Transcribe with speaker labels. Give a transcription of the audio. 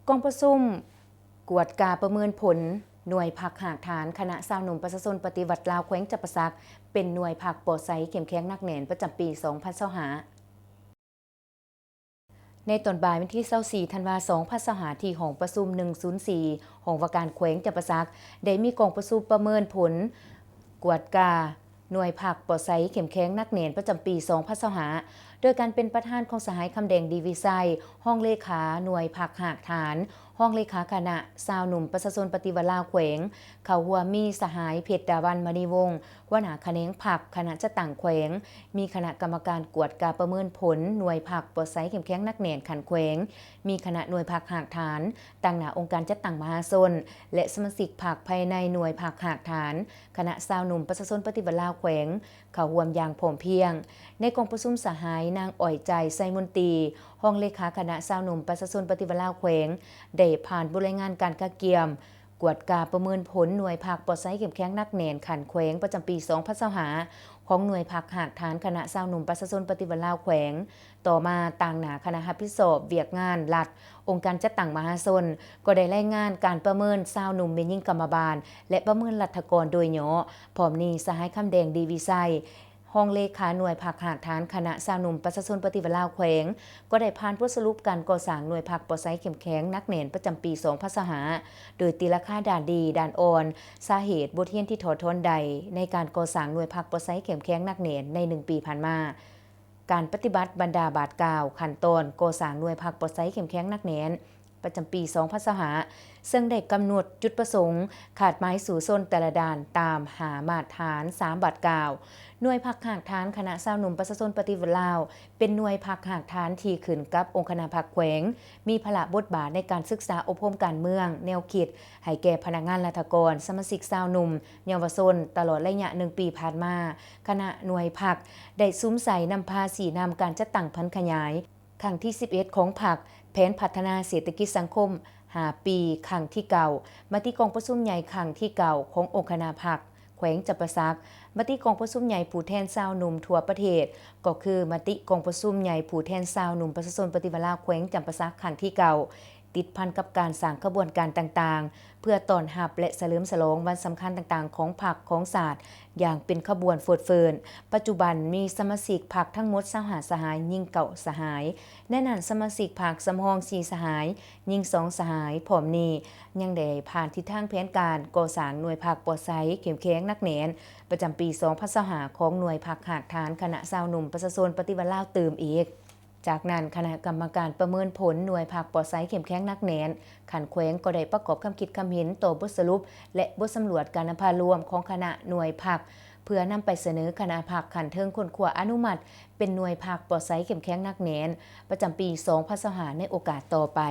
Speaker 1: กองประชุมกวดกาประเมินผลหน่วยผักหากฐานคณะสาวหนุ่มประชาชนปฏิวัติลาวแขวงจับปะซักเป็นหน่วยผักปลอดไซเข้มแข็งนักแน่นประจำปี2025ในตอนบ่ายวันที่24ธันวาคม2025ที่ห้องประชุม104ห้องว่าการแขวงจับปะซักได้มีกองประชุมประเมินผลกวดกาหน่วยผักปลอดไซเข้มแข็งนักแน่นประจำปี2025โดยการเป็นประธานของสหายคำแดงดีวีไซห้องเลขาหน่วยผักหากฐานห้องเลขาคณะสาวหนุ่มประชาชนปฏิวัติลาวแขวงเขาหัวมีสหายเพชรดาวันมณีวงศ์หัวหน้าแขนงผักคณะจะต่างแขวงมีคณะกรรมการกวดกาประเมินผลหน่วยผักปลอดไซเข้มแข็งนักแน่นขันแขวงมีคณะหน่วยผักหากฐานต่างหน้าองค์การจัดตั้งมหาชนและสมาชิกผักภายในหน่วยผักหากฐานคณะสาวหนุ่มประชาชนปฏิวัติลาวแขวงเขาห่วมอย่างผอมเพียงในกองประชุมสหายนางอ่อยใจไซมนตรีห้องเลขาคณะสาวหนุ่มประชาชนปฏิวัติลาวแขวงได้ผ่านบริงานการกะเกียมกวดกาประเมินผลหน่วยผักปลอดไซเข้มแข็งนักแน่นขันแขวงประจำปี2025ของหน่วยผักหากฐานคณะสาวหนุ่มประชาชนปฏิวัติลาวแขวงต่อมาต่างหน้าคณะรับผิดชอบเวียกงานรัฐองค์การจัดตั้งมหาชนก็ได้รายงานการประเมินสาวหนุ่มเมยิ่งกรรมบาลและประเมินรัฐกรโดยย่อพร้อมนี้สหายคำแดงดีวีไซห้องเลขาหน่วยผักหากฐานคณะสาวหนุ่มประชาชนปฏิวัติลาวแขวงก็ได้ผ่านบทสรุปการก่อสร้างหน่วยผักปลอดไซเข้มแข็งนักแน่นประจำปี2025โดยตีราคาด่านดีด่านอ่อนสาเหตุบทเรียนที่ถอดถอนใดในการก่อสร้างหน่วยผักปลอดไซเข้มแข็งนักแน่นใน1ปีผ่านมาการปฏิบัติบรรดาบาทกล่าวขั้นตอนก่อสร้างหน่วยผักปลอดไซเข้มแข็งนักแน่นประจำปี2025ซึ่งได้กำหนดจุดประสงค์ขาดไม้สู่ส้นแต่ละด่านตามหามาตรฐาน3บาทกล่าวหน่วยผักหากฐานคณะสาวหนุ่มประชาชนปฏิวัติลาวเป็นหน่วยผักหากฐานที่ขึ้นกับองค์คณะผักแขวงมีพละบทบาทในการศึกษาอบรมการเมืองแนวคิดให้แก่พนักงานราชการสมาชิกสาวหนุ่มเยาวชนตลอดระยะ1ปีผ่านมาคณะหน่วยผักได้ซุ้มใส่นำพาสีนำการจัดตั้งพันขยายครั้งที่11ของผักแผนพัฒนาเศรษฐกิจสังคม5ปีครั้งที่เก่ามติกองประชุมใหญ่ครั้งที่เก่าขององค์คณะผักแขวงจับปะซักมติกองประชุมใหญ่ผู้แทนชาวหนุ่มทั่วประเทศก็คือมติกองประชุมใหญ่ผู้แทนชาวหนุ่มประชาชนปฏิวัติลาวแขวงจับปะซักครั้งที่เก่าติดพันกับการสร้างขบวนการต่างๆเพื่อต้อนรับและเฉลิมฉลองวันสำคัญต่างๆของพรรคของศาสตร์อย่างเป็นขบวนโฟดเฟิร์นปัจจุบันมีสมาชิกพรรคทั้งหมด25สหายยิ่งเก่าสหายแน่นั้นสมาชิกพรรคสำรอง4สหายยิ่ง2สหายพร้อมนี้ยังได้ผ่านทิศทางแผนการก่อสร้างหน่วยพรรคปลอดไซเข้มแข็งนักแน่นประจำปี2025ของหน่วยพรรคหากฐานคณะสาวหนุ่มประชาชนปฏิวัติลาวตื่มอีกจากนั้นคณะกรรมการประเมินผลหน่วยผักปลอดไซเข้มแข็งนักแน่นขันแขวงก็ได้ประกอบคำคิดคำเห็นต่อบทสรุปและบทสำรวจการนำพารวมของคณะหน่วยผักเพื่อนำไปเสนอคณะผักขันเทิงคนขวอนุมัติเป็นหน่วยผักปลอดไซเข้มแข็งนักแน่นประจำปี2025ในโอกาสต่อไป